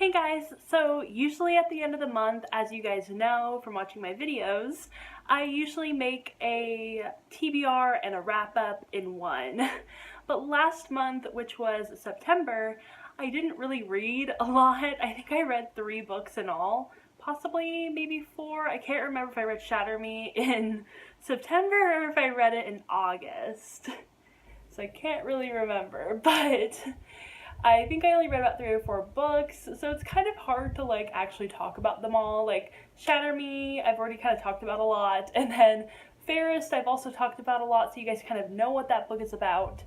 Hey guys, so usually at the end of the month, as you guys know from watching my videos, I usually make a TBR and a wrap up in one. But last month, which was September, I didn't really read a lot. I think I read 3 books in all, possibly maybe 4. I can't remember if I read Shatter Me in September or if I read it in August. So I can't really remember, but I think I only read about 3 or 4 books, so it's kind of hard to like actually talk about them all. Like Shatter Me, I've already kind of talked about a lot, and then Fairest, I've also talked about a lot, so you guys kind of know what that book is about.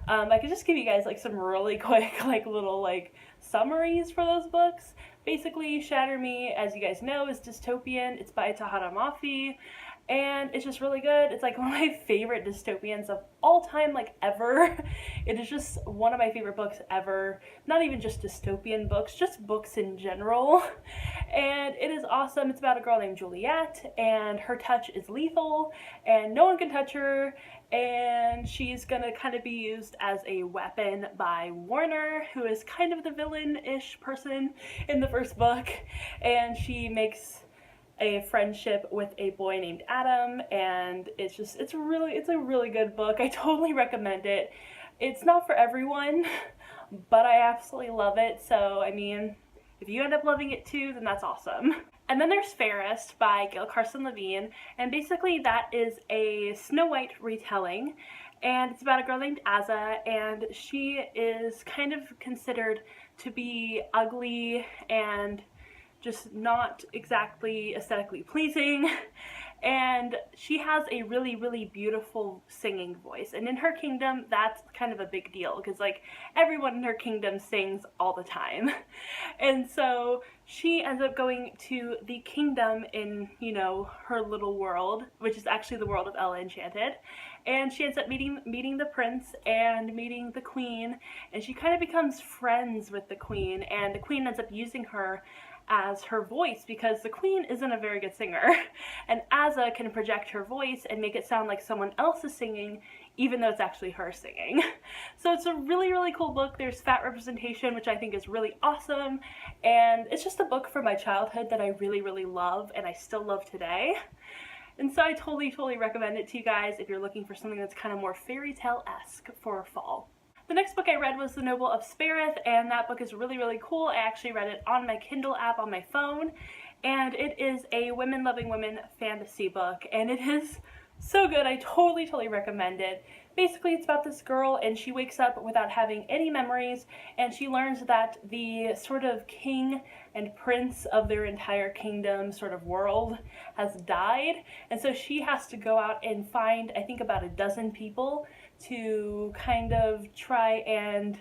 I could just give you guys like some really quick like little like summaries for those books. Basically, Shatter Me, as you guys know, is dystopian. It's by Tahara Mafi, and it's just really good. It's like one of my favorite dystopians of all time, like ever. It is just one of my favorite books ever. Not even just dystopian books, just books in general. And it is awesome. It's about a girl named Juliet, and her touch is lethal, and no one can touch her, and she's gonna kind of be used as a weapon by Warner, who is kind of the villain-ish person in the first book, and she makes a friendship with a boy named Adam, and it's a really good book. I totally recommend it. It's not for everyone, but I absolutely love it. So I mean, if you end up loving it too, then that's awesome. And then there's Fairest by Gail Carson Levine, and basically that is a Snow White retelling, and it's about a girl named Azza, and she is kind of considered to be ugly and just not exactly aesthetically pleasing, and she has a really beautiful singing voice, and in her kingdom that's kind of a big deal because like everyone in her kingdom sings all the time. And so she ends up going to the kingdom in, you know, her little world, which is actually the world of Ella Enchanted, and she ends up meeting the prince and meeting the queen, and she kind of becomes friends with the queen, and the queen ends up using her as her voice because the queen isn't a very good singer, and Azza can project her voice and make it sound like someone else is singing even though it's actually her singing. So it's a really cool book. There's fat representation, which I think is really awesome, and it's just a book from my childhood that I really love and I still love today. And so I totally recommend it to you guys if you're looking for something that's kind of more fairy tale-esque for fall. The next book I read was The Noble of Spareth, and that book is really cool. I actually read it on my Kindle app on my phone, and it is a women loving women fantasy book, and it is so good. I totally recommend it. Basically, it's about this girl, and she wakes up without having any memories, and she learns that the sort of king and prince of their entire kingdom sort of world has died, and so she has to go out and find, I think, about a dozen people to kind of try and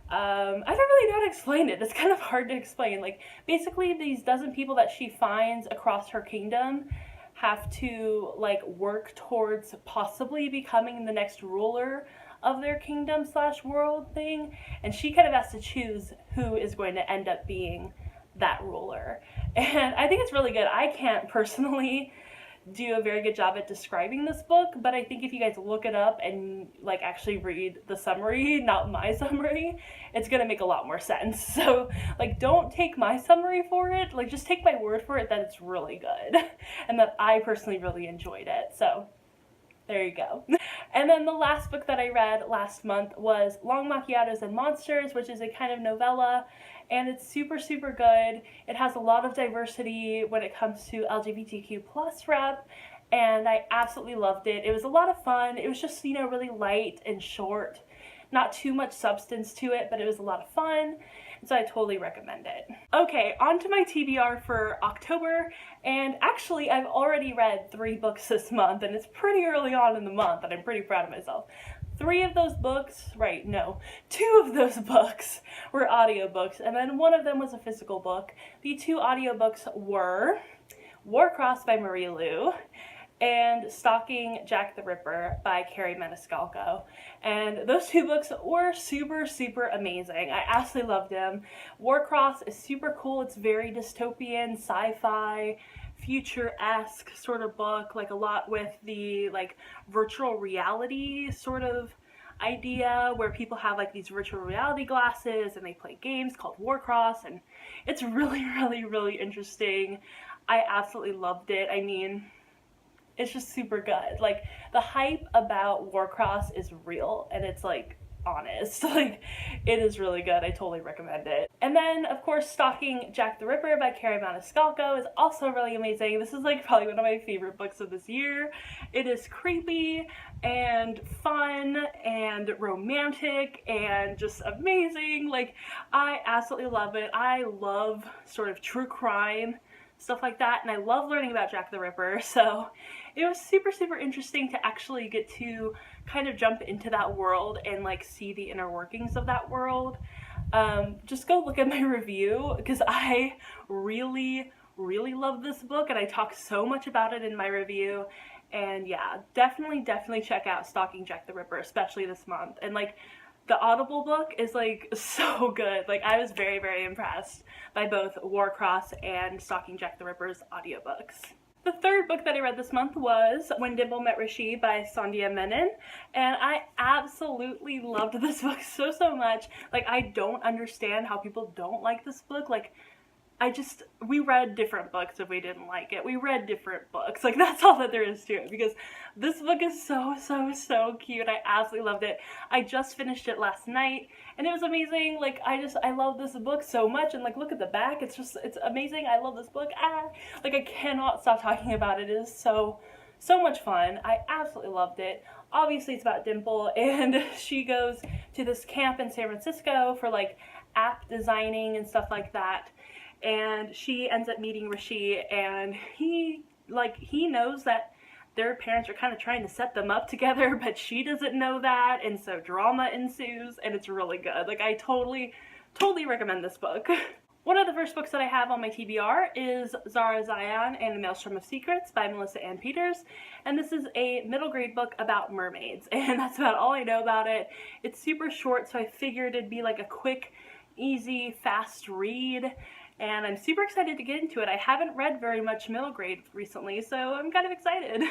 I don't really know how to explain it. It's kind of hard to explain. Like, basically these dozen people that she finds across her kingdom have to like work towards possibly becoming the next ruler of their kingdom slash world thing, and she kind of has to choose who is going to end up being that ruler. And I think it's really good. I can't personally do a very good job at describing this book, but I think if you guys look it up and like actually read the summary, not my summary, it's gonna make a lot more sense. So like, don't take my summary for it, like just take my word for it that it's really good and that I personally really enjoyed it. So there you go. And then the last book that I read last month was Long Macchiatos and Monsters, which is a kind of novella, and it's super good. It has a lot of diversity when it comes to LGBTQ plus rep, and I absolutely loved it. It was a lot of fun. It was just, you know, really light and short. Not too much substance to it, but it was a lot of fun, so I totally recommend it. Okay, on to my TBR for October, and actually I've already read 3 books this month, and it's pretty early on in the month, and I'm pretty proud of myself. 3 of those books, right, no, 2 of those books were audiobooks, and then 1 of them was a physical book. The 2 audiobooks were Warcross by Marie Lu and Stalking Jack the Ripper by Carrie Maniscalco. And those 2 books were super amazing. I absolutely loved them. Warcross is super cool. It's very dystopian, sci-fi, future-esque sort of book, like a lot with the like virtual reality sort of idea where people have like these virtual reality glasses and they play games called Warcross, and it's really, really, really interesting. I absolutely loved it. I mean, it's just super good. Like, the hype about Warcross is real, and it's like honest. Like, it is really good. I totally recommend it. And then, of course, Stalking Jack the Ripper by Carrie Maniscalco is also really amazing. This is like probably one of my favorite books of this year. It is creepy and fun and romantic and just amazing. Like, I absolutely love it. I love sort of true crime, stuff like that, and I love learning about Jack the Ripper, so it was super, super interesting to actually get to kind of jump into that world and like see the inner workings of that world. Just go look at my review, because I really, really love this book, and I talk so much about it in my review. And yeah, definitely check out Stalking Jack the Ripper, especially this month. And like, the Audible book is like so good. Like, I was very, very impressed by both Warcross and Stalking Jack the Ripper's audiobooks. The third book that I read this month was When Dimple Met Rishi by Sandhya Menon, and I absolutely loved this book so, so much. Like, I don't understand how people don't like this book. Like, we read different books if we didn't like it. We read different books. Like, that's all that there is to it, because this book is so, so, so cute. I absolutely loved it. I just finished it last night, and it was amazing. Like, I love this book so much, and like, look at the back. It's amazing. I love this book. Like, I cannot stop talking about it. It is so, so much fun. I absolutely loved it. Obviously, it's about Dimple, and she goes to this camp in San Francisco for like app designing and stuff like that. And she ends up meeting Rishi, and he knows that their parents are kind of trying to set them up together, but she doesn't know that, and so drama ensues, and it's really good. Like, I totally recommend this book. One of the first books that I have on my TBR is Zara Zion and the Maelstrom of Secrets by Melissa Ann Peters, and this is a middle grade book about mermaids, and that's about all I know about it. It's super short, so I figured it'd be like a quick, easy, fast read. And I'm super excited to get into it. I haven't read very much middle grade recently, so I'm kind of excited.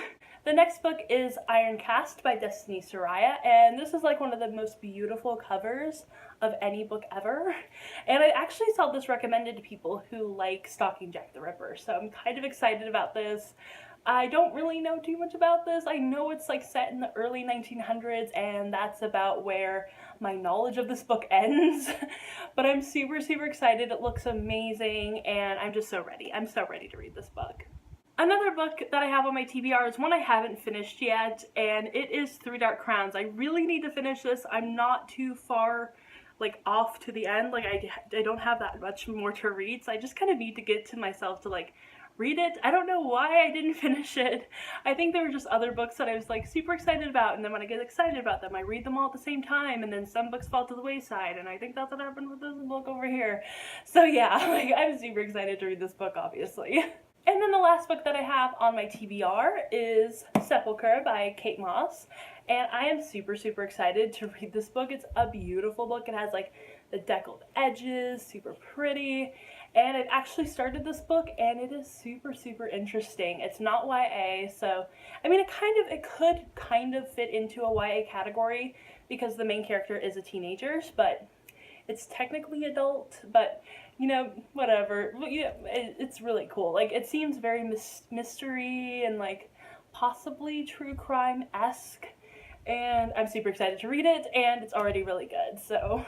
The next book is Iron Cast by Destiny Soraya, and this is like one of the most beautiful covers of any book ever. And I actually saw this recommended to people who like Stalking Jack the Ripper, so I'm kind of excited about this. I don't really know too much about this. I know it's like set in the early 1900s, and that's about where my knowledge of this book ends. But I'm super, super excited. It looks amazing, and I'm just so ready. I'm so ready to read this book. Another book that I have on my TBR is one I haven't finished yet, and it is Three Dark Crowns. I really need to finish this. I'm not too far like off to the end. Like, I don't have that much more to read, so I just kind of need to get to myself to like read it. I don't know why I didn't finish it. I think there were just other books that I was like super excited about, and then when I get excited about them, I read them all at the same time, and then some books fall to the wayside, and I think that's what happened with this book over here. So yeah, like, I'm super excited to read this book, obviously. And then the last book that I have on my TBR is Sepulchre by Kate Moss, and I am super, super excited to read this book. It's a beautiful book. It has like the deckled edges, super pretty, and I've actually started this book, and it is super, super interesting. It's not YA, so I mean, it could kind of fit into a YA category because the main character is a teenager, but it's technically adult, but you know, whatever. Yeah, it's really cool. Like, it seems very mystery and like possibly true crime-esque, and I'm super excited to read it, and it's already really good, so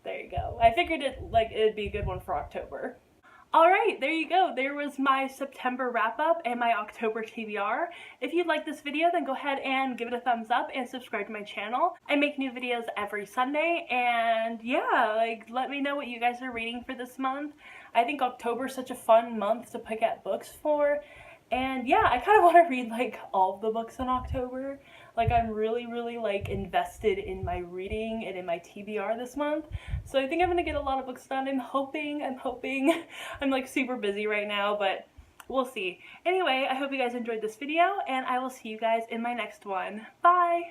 there you go. I figured it'd be a good one for October. Alright, there you go. There was my September wrap-up and my October TBR. If you like this video, then go ahead and give it a thumbs up and subscribe to my channel. I make new videos every Sunday, and yeah, like, let me know what you guys are reading for this month. I think October is such a fun month to pick out books for, and yeah, I kind of want to read like all of the books in October. Like, I'm really, really like invested in my reading and in my TBR this month. So I think I'm gonna get a lot of books done. I'm hoping. I'm like super busy right now, but we'll see. Anyway, I hope you guys enjoyed this video, and I will see you guys in my next one. Bye!